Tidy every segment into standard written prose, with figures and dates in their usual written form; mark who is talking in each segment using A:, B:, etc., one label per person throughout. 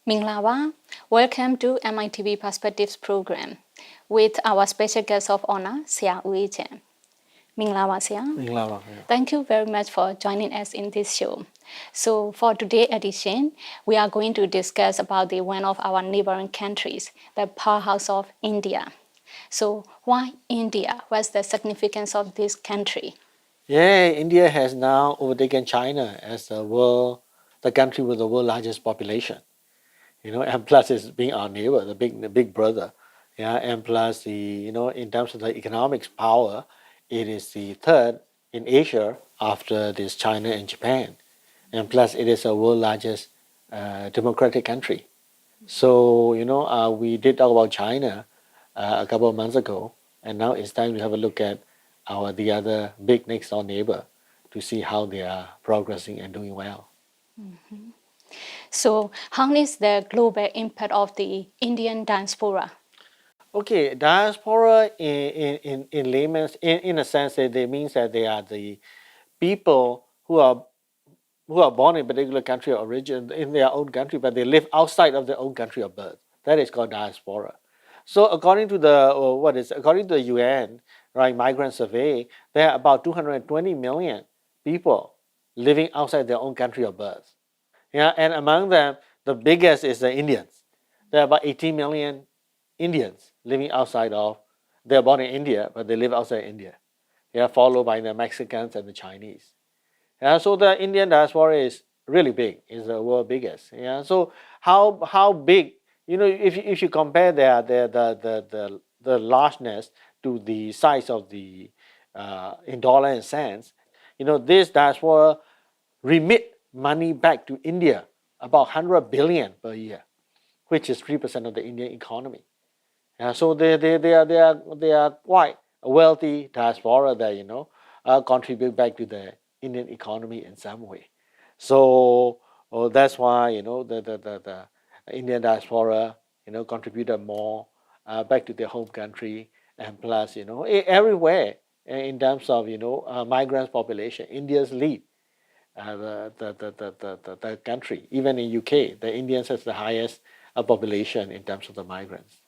A: Minglawa, welcome to MITV Perspectives program with our special guest of honor, Sia Ui Chen. Minglawa Sia.
B: Minglawa, yeah.
A: Thank you very much for joining us in this show. So for today's edition, we are going to discuss about one of our neighboring countries, the powerhouse of India. So why India? What's the significance of this country?
B: Yeah, India has now overtaken China as the country with the world's largest population. And plus it's being our neighbor, the big brother. Yeah, and plus in terms of the economics power, it is the third in Asia after this China and Japan. And plus it is a world largest democratic country. So, we did talk about China a couple of months ago, and now it's time to have a look at the other big next door neighbor to see how they are progressing and doing well.
A: So how is the global impact of the Indian diaspora?
B: Okay, diaspora in layman's in a sense that they means that they are the people who are born in a particular country of origin in their own country, but they live outside of their own country of birth. That is called diaspora. So according to the UN, right, migrant survey, there are about 220 million people living outside their own country of birth. Yeah, and among them, the biggest is the Indians. There are about 18 million Indians living outside of. They are born in India, but they live outside India. Yeah, followed by the Mexicans and the Chinese. Yeah, so the Indian diaspora is really big, is the world biggest. Yeah, so how big? If you compare the largeness to the size of the in dollar and cents, this diaspora remit money back to India about 100 billion per year, which is 3% of the Indian economy. Yeah, so they are quite a wealthy diaspora that contribute back to the Indian economy in some way. So that's why the Indian diaspora contributed more back to their home country, and plus everywhere in terms of migrants population, India's lead the country. Even in UK, the Indians has the highest population in terms of the migrants.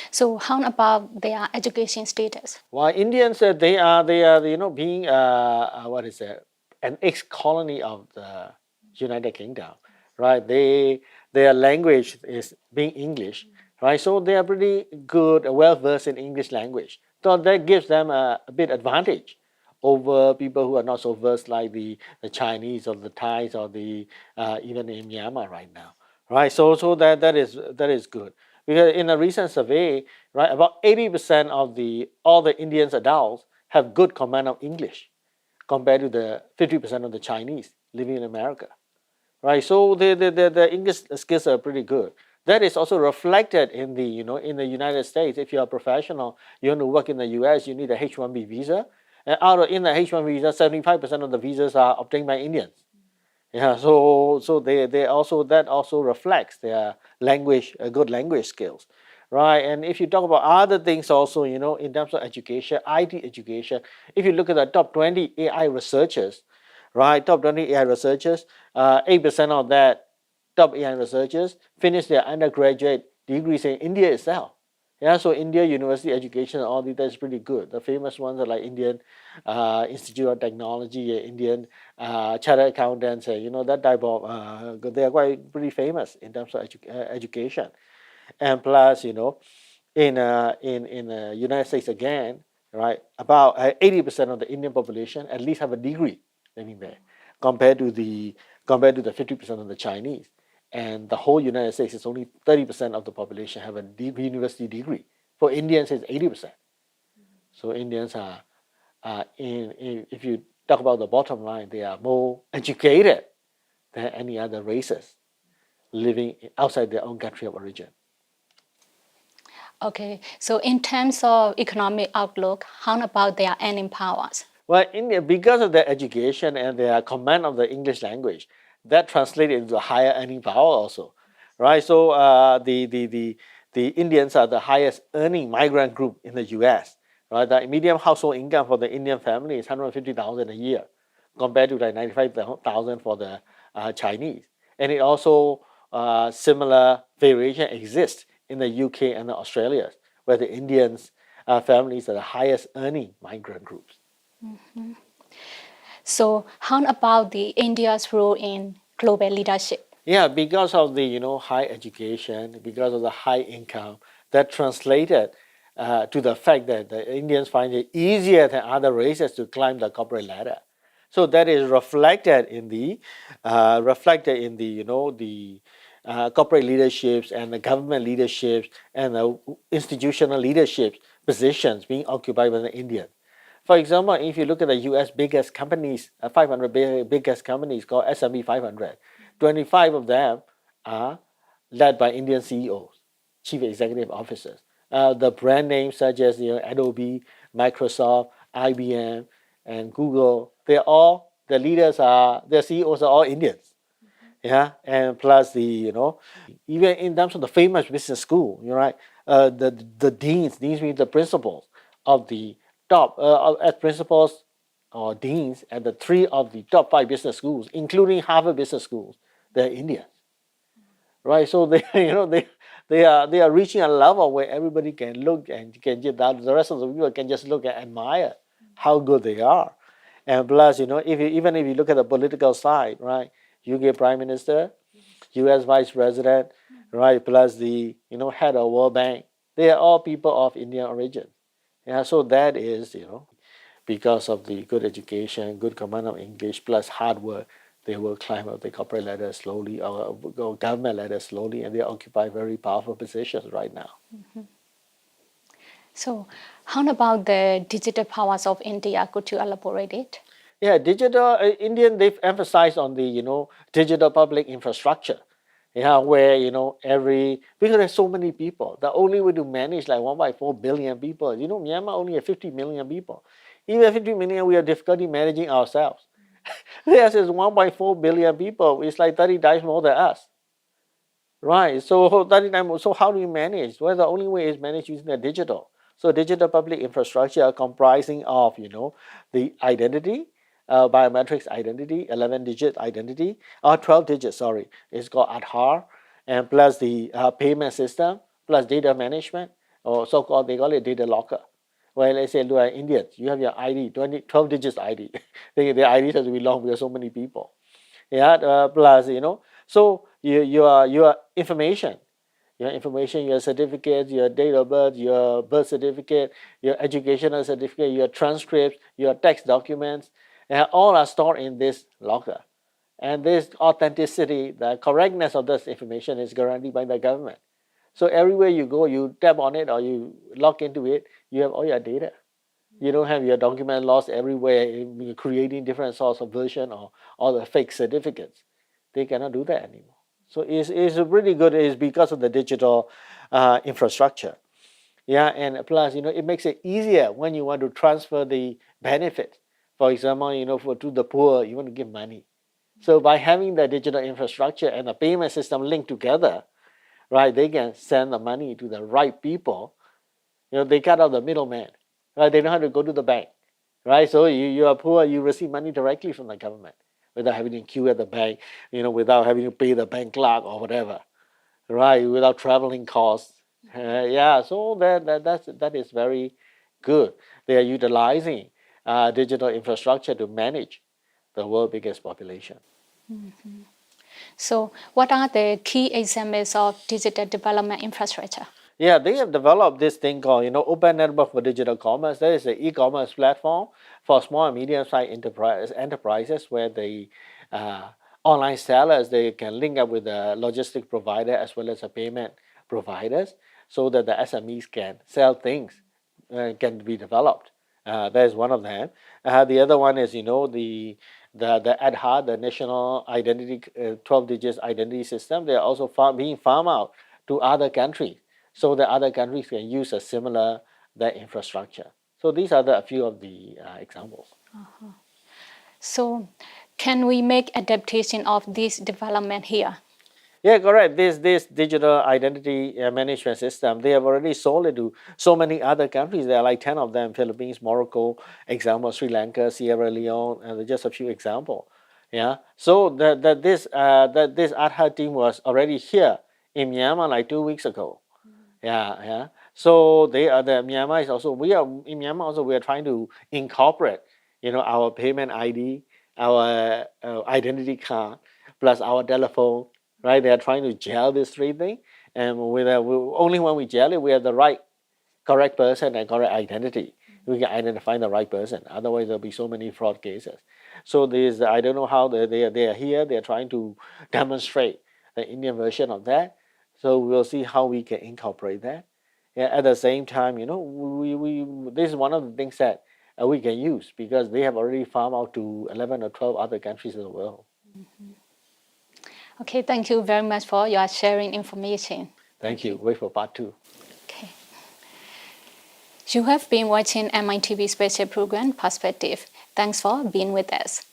A: So how about their education status?
B: While Indians, they are being what is it, an ex-colony of the United Kingdom, right? Their language is being English, right? So they are pretty good, well versed in English language. So that gives them a bit advantage over people who are not so versed, like the Chinese or the Thais or the even in Myanmar right now, right? So that is good. Because in a recent survey, right, about 80% of all the Indians adults have good command of English compared to the 50% of the Chinese living in America, right? So the English skills are pretty good. That is also reflected in the United States. If you're a professional, you want to work in the U.S., you need a H-1B visa. And in the H-1B visa, 75% of the visas are obtained by Indians. Yeah, so they also that also reflects their language, good language skills, right? And if you talk about other things also, in terms of education, IT education, if you look at the top 20 AI researchers, right, top 20 AI researchers, 8% of that top AI researchers finish their undergraduate degrees in India itself. Yeah, so India university education, all that is pretty good. The famous ones are like Indian Institute of Technology, Indian chartered accountants, that type of. They are quite pretty famous in terms of education, and plus, in the United States again, right, about 80% of the Indian population at least have a degree living there, compared to the 50% of the Chinese. And the whole United States is only 30% of the population have a university degree. For Indians, it's 80%. So Indians are, if you talk about the bottom line, they are more educated than any other races living outside their own country of origin.
A: Okay, so in terms of economic outlook, how about their earning powers?
B: Well, India, because of their education and their command of the English language, that translated into a higher earning power also, right? So the Indians are the highest earning migrant group in the U.S. Right, the median household income for the Indian family is 150,000 a year, compared to like 95,000 for the Chinese, and it also similar variation exists in the UK and the Australia, where the Indians families are the highest earning migrant groups.
A: So, how about the India's role in global leadership?
B: Yeah, because of the high education, because of the high income, that translated to the fact that the Indians find it easier than other races to climb the corporate ladder. So that is reflected in the corporate leaderships and the government leaderships and the institutional leadership positions being occupied by the Indians. For example, if you look at the U.S. biggest companies, 500 biggest companies called S&P 500, 25 of them are led by Indian CEOs, chief executive officers. The brand names such as Adobe, Microsoft, IBM, and Google, the leaders are their CEOs are all Indians. Yeah, and plus even in terms of the famous business school, right? The deans means the principals of the top as principals or deans at the three of the top five business schools, including Harvard Business Schools. They're Indians, right? So they they are reaching a level where everybody can look and can just the rest of the people can just look and admire how good they are. And plus, even if you look at the political side, right? UK Prime Minister, US Vice President, right? Plus the head of World Bank, they are all people of Indian origin. Yeah, so that is because of the good education, good command of English, plus hard work, they will climb up the corporate ladder slowly or go government ladder slowly, and they occupy very powerful positions right now.
A: So, how about the digital powers of India? Could you elaborate it?
B: Yeah, digital Indian they've emphasized on the digital public infrastructure. Yeah, where every because there's so many people, the only way to manage like 1.4 billion people. Myanmar only has 50 million people. Even 50 million, we have difficulty managing ourselves. Yes, it's 1.4 billion people. It's like 30 times more than us. Right. So 30 times. So how do you manage? Well, the only way is manage using the digital. So digital public infrastructure comprising of the identity, biometrics identity, 11-digit identity, or 12 digits. Sorry, it's called Aadhaar, and plus the payment system, plus data management, or so-called they call it data locker. Well, let's say, look at Indians, you have your ID, 12 digits ID. The ID has to be long because so many people. Yeah, plus so your information, your certificates, your date of birth, your birth certificate, your educational certificate, your transcripts, your tax documents, all are stored in this locker. And this authenticity, the correctness of this information is guaranteed by the government. So everywhere you go, you tap on it or you log into it, you have all your data. You don't have your document lost everywhere, creating different sorts of version or all the fake certificates. They cannot do that anymore. So it's really good. It's because of the digital infrastructure. Yeah, and plus, it makes it easier when you want to transfer the benefit. For example, to the poor, you want to give money. So by having the digital infrastructure and the payment system linked together, right, they can send the money to the right people. They cut out the middleman. Right, they don't have to go to the bank. Right, so you are poor, you receive money directly from the government without having to queue at the bank, without having to pay the bank clerk or whatever. Right, without traveling costs. Yeah, so that is very good. They are utilizing digital infrastructure to manage the world's biggest population.
A: So, what are the key examples of digital development infrastructure?
B: Yeah, they have developed this thing called, Open Network for Digital Commerce. That is an e-commerce platform for small and medium-sized enterprises where the online sellers they can link up with the logistic provider as well as the payment providers, so that the SMEs can sell things, can be developed. That is one of them. The other one is, the Aadhaar, the National Identity 12 digits identity system. They are also being farmed out to other countries, so that other countries can use a similar that infrastructure. So these are a few of the examples.
A: So, can we make adaptation of this development here?
B: Yeah, correct. This digital identity management system, they have already sold it to so many other countries. There are like 10 of them: Philippines, Morocco, example, Sri Lanka, Sierra Leone, and just a few examples. Yeah. So this Aadhaar team was already here in Myanmar like 2 weeks ago. Yeah, yeah. So they are the Myanmar is also we are in Myanmar also we are trying to incorporate, our payment ID, our identity card, plus our telephone, right? They are trying to gel this three thing, and only when we gel it, we have the right correct person and correct identity. We can identify the right person. Otherwise, there'll be so many fraud cases. So this, I don't know how they are here. They are trying to demonstrate the Indian version of that. So we'll see how we can incorporate that. Yeah, at the same time, we this is one of the things that we can use because they have already farmed out to 11 or 12 other countries in the world.
A: Okay, thank you very much for your sharing information.
B: Thank you. Wait for part two.
A: Okay. You have been watching MITV special program Perspective. Thanks for being with us.